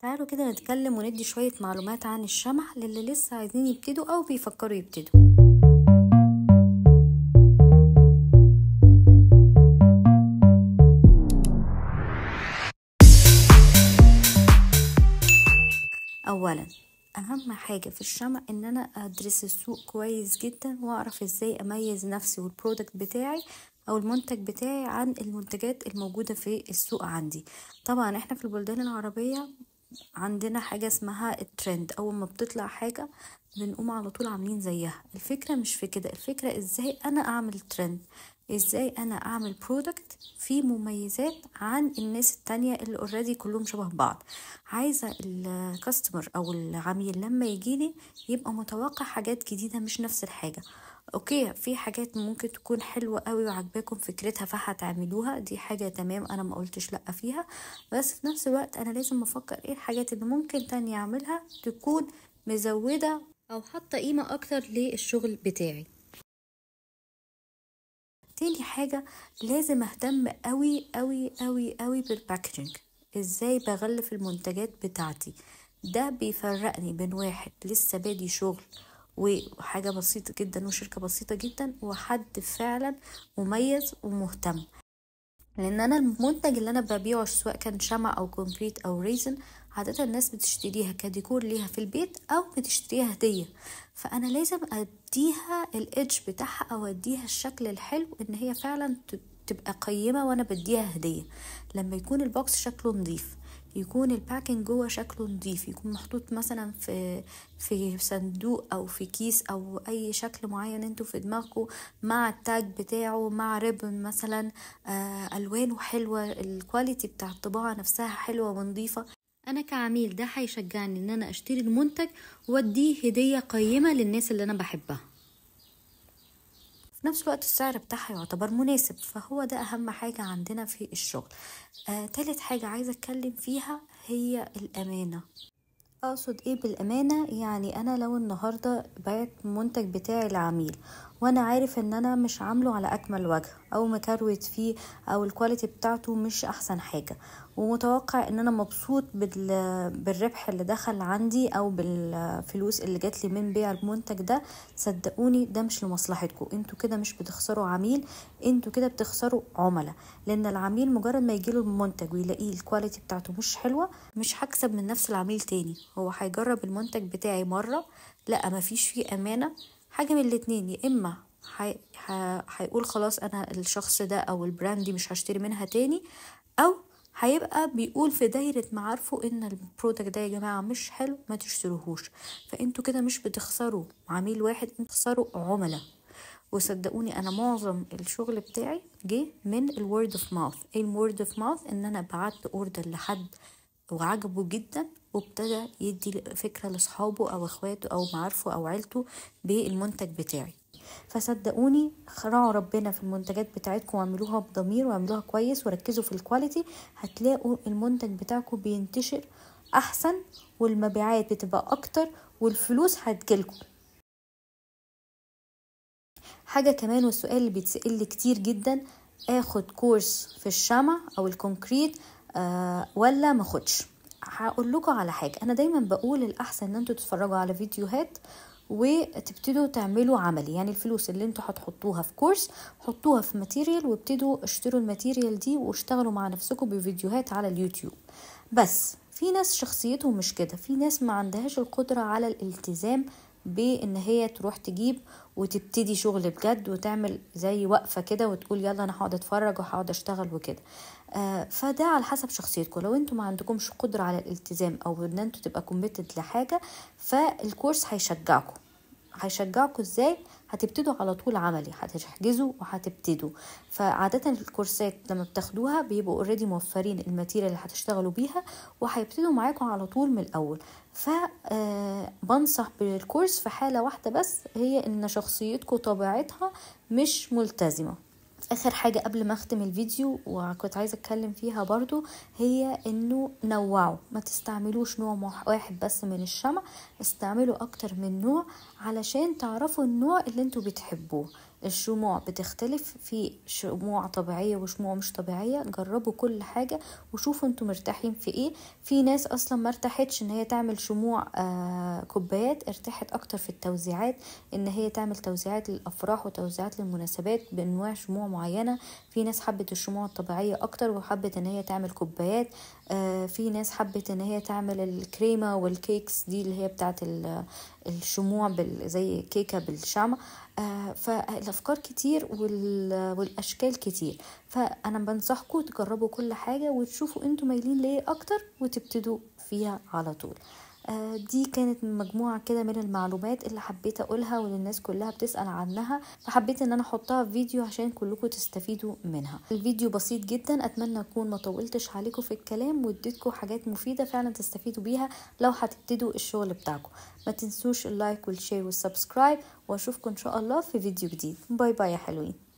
تعالوا كده نتكلم وندي شوية معلومات عن الشمع للي لسه عايزين يبتدوا أو بيفكروا يبتدوا. أولا أهم حاجة في الشمع إن أنا أدرس السوق كويس جدا وأعرف إزاي أميز نفسي والبرودكت بتاعي أو المنتج بتاعي عن المنتجات الموجودة في السوق عندي. طبعا إحنا في البلدان العربية عندنا حاجة اسمها الترند، اول ما بتطلع حاجة بنقوم على طول عاملين زيها. الفكرة مش في كده، الفكرة ازاي انا اعمل ترند، ازاي انا اعمل برودكت فيه مميزات عن الناس التانية اللي اوريدي كلهم شبه بعض. عايزة الكاستمر او العميل لما يجيلي يبقى متوقع حاجات جديدة مش نفس الحاجة. اوكي، في حاجات ممكن تكون حلوة قوي وعجباكم فكرتها فهتعملوها، دي حاجة تمام، انا ما قلتش لا فيها، بس في نفس الوقت انا لازم افكر ايه الحاجات اللي ممكن تاني اعملها تكون مزودة او حاطة قيمة اكتر للشغل بتاعي. تاني حاجة لازم اهتم قوي قوي قوي قوي بالباكجينج، ازاي بغلف المنتجات بتاعتي. ده بيفرقني بين واحد لسه بادي شغل وحاجة بسيطة جدا وشركة بسيطة جدا وحد فعلا مميز ومهتم. لان انا المنتج اللي انا ببيعه سواء كان شمع او كونكريت او ريزن، عادة الناس بتشتريها كديكور ليها في البيت او بتشتريها هدية، فانا لازم اديها الايدج بتاعها او اديها الشكل الحلو ان هي فعلا تبقى قيمة وانا بديها هدية. لما يكون البوكس شكله نظيف، يكون الباكينج جوه شكله نظيف، يكون محطوط مثلا في صندوق او في كيس او اي شكل معين انتوا في دماغكم، مع التاج بتاعه مع ريبن مثلا، الوانه حلوه، الكواليتي بتاع الطباعه نفسها حلوه ونظيفه، انا كعميل ده هيشجعني ان انا اشتري المنتج واديه هديه قيمه للناس اللي انا بحبها. في نفس الوقت السعر بتاعها يعتبر مناسب، فهو ده اهم حاجة عندنا في الشغل. تالت حاجة عايزة اتكلم فيها هي الامانة. اقصد ايه بالامانة؟ يعني انا لو النهاردة بعت منتج بتاعي لعميل وانا عارف ان انا مش عامله على اكمل وجه او مكروت فيه او الكواليتي بتاعته مش احسن حاجة، ومتوقع ان انا مبسوط بالربح اللي دخل عندي او بالفلوس اللي جات لي من بيع المنتج ده، صدقوني ده مش لمصلحتكم، انتوا كده مش بتخسروا عميل، انتوا كده بتخسروا عملاء. لان العميل مجرد ما يجيله المنتج ويلاقيه الكواليتي بتاعته مش حلوة، مش هكسب من نفس العميل تاني، هو هيجرب المنتج بتاعي مرة لا مفيش فيه امانة، حاجة من الاتنين، يا اما هيقول خلاص انا الشخص ده او البراند دي مش هشتري منها تاني، او هيبقى بيقول في دايرة معارفه ان البرودكت ده يا جماعة مش حلو ما تشتروهوش. فانتوا كده مش بتخسروا عميل واحد، انتوا بتخسروا عملاء. وصدقوني انا معظم الشغل بتاعي جه من الورد اوف ماوث. ايه الورد اوف ماوث؟ ان انا بعت اوردر لحد وعجبه جدا وابتدى يدي فكرة لاصحابه او اخواته او معارفه او عيلته بالمنتج بتاعي. فصدقوني راعوا ربنا في المنتجات بتاعتكم واعملوها بضمير واعملوها كويس وركزوا في الكواليتي، هتلاقوا المنتج بتاعكم بينتشر احسن والمبيعات بتبقى اكتر والفلوس هتجيلكم. حاجة كمان والسؤال اللي بيتسأل لي كتير جدا، اخد كورس في الشمع او الكونكريت ولا ما اخدش؟ هقول لكم على حاجة، انا دايما بقول الاحسن ان انتوا تتفرجوا على فيديوهات وتبتدوا تعملوا عملي، يعني الفلوس اللي انتوا هتحطوها في كورس حطوها في ماتيريال وابتدوا اشتروا الماتيريال دي واشتغلوا مع نفسكم بفيديوهات على اليوتيوب. بس في ناس شخصيتهم مش كده، في ناس ما عندهاش القدرة على الالتزام بان هي تروح تجيب وتبتدي شغل بجد وتعمل زي وقفة كده وتقول يلا انا هقعد اتفرج وهقعد اشتغل وكده. فده على حسب شخصيتكم، لو انتوا ما عندكمش قدرة على الالتزام او ان انتوا تبقى كوميتد لحاجة فالكورس هيشجعكوا ازاي؟ هتبتدوا على طول عملي، هتحجزوا وهتبتدوا. فعادة الكورسات لما بتاخدوها بيبقوا اوريدي موفرين الماتيريال اللي هتشتغلوا بيها وهيبتدوا معاكم على طول من الاول. بنصح بالكورس في حالة واحدة بس، هي ان شخصيتكم طبيعتها مش ملتزمة. اخر حاجة قبل ما اختم الفيديو وكنت عايزة اتكلم فيها برضو، هي انه نوعوا، ما تستعملوش نوع واحد بس من الشمع، استعملوا اكتر من نوع علشان تعرفوا النوع اللي انتوا بتحبوه. الشموع بتختلف، في شموع طبيعية وشموع مش طبيعية. جربوا كل حاجة وشوفوا انتوا مرتاحين في ايه. في ناس اصلا ما ارتاحتش ان هي تعمل شموع كوبايات، ارتاحت اكتر في التوزيعات، ان هي تعمل توزيعات للافراح وتوزيعات للمناسبات بانواع شموع معينة. في ناس حبت الشموع الطبيعية اكتر وحبت ان هي تعمل كوبايات. في ناس حبت ان هي تعمل الكريمة والكيكس دي اللي هي بتاعت الشموع زي كيكة بالشمع. فالافكار كتير والاشكال كتير. فانا بنصحكم تجربوا كل حاجة وتشوفوا انتوا مايلين ليه اكتر وتبتدوا فيها على طول. دي كانت مجموعة كده من المعلومات اللي حبيت اقولها والناس كلها بتسأل عنها، فحبيت ان انا احطها في فيديو عشان كلكم تستفيدوا منها. الفيديو بسيط جدا، اتمنى اكون ما طولتش عليكم في الكلام واديتكم حاجات مفيدة فعلا تستفيدوا بيها لو هتبتدوا الشغل بتاعكم. ما تنسوش اللايك والشير والسبسكرايب، واشوفكم ان شاء الله في فيديو جديد. باي باي يا حلوين.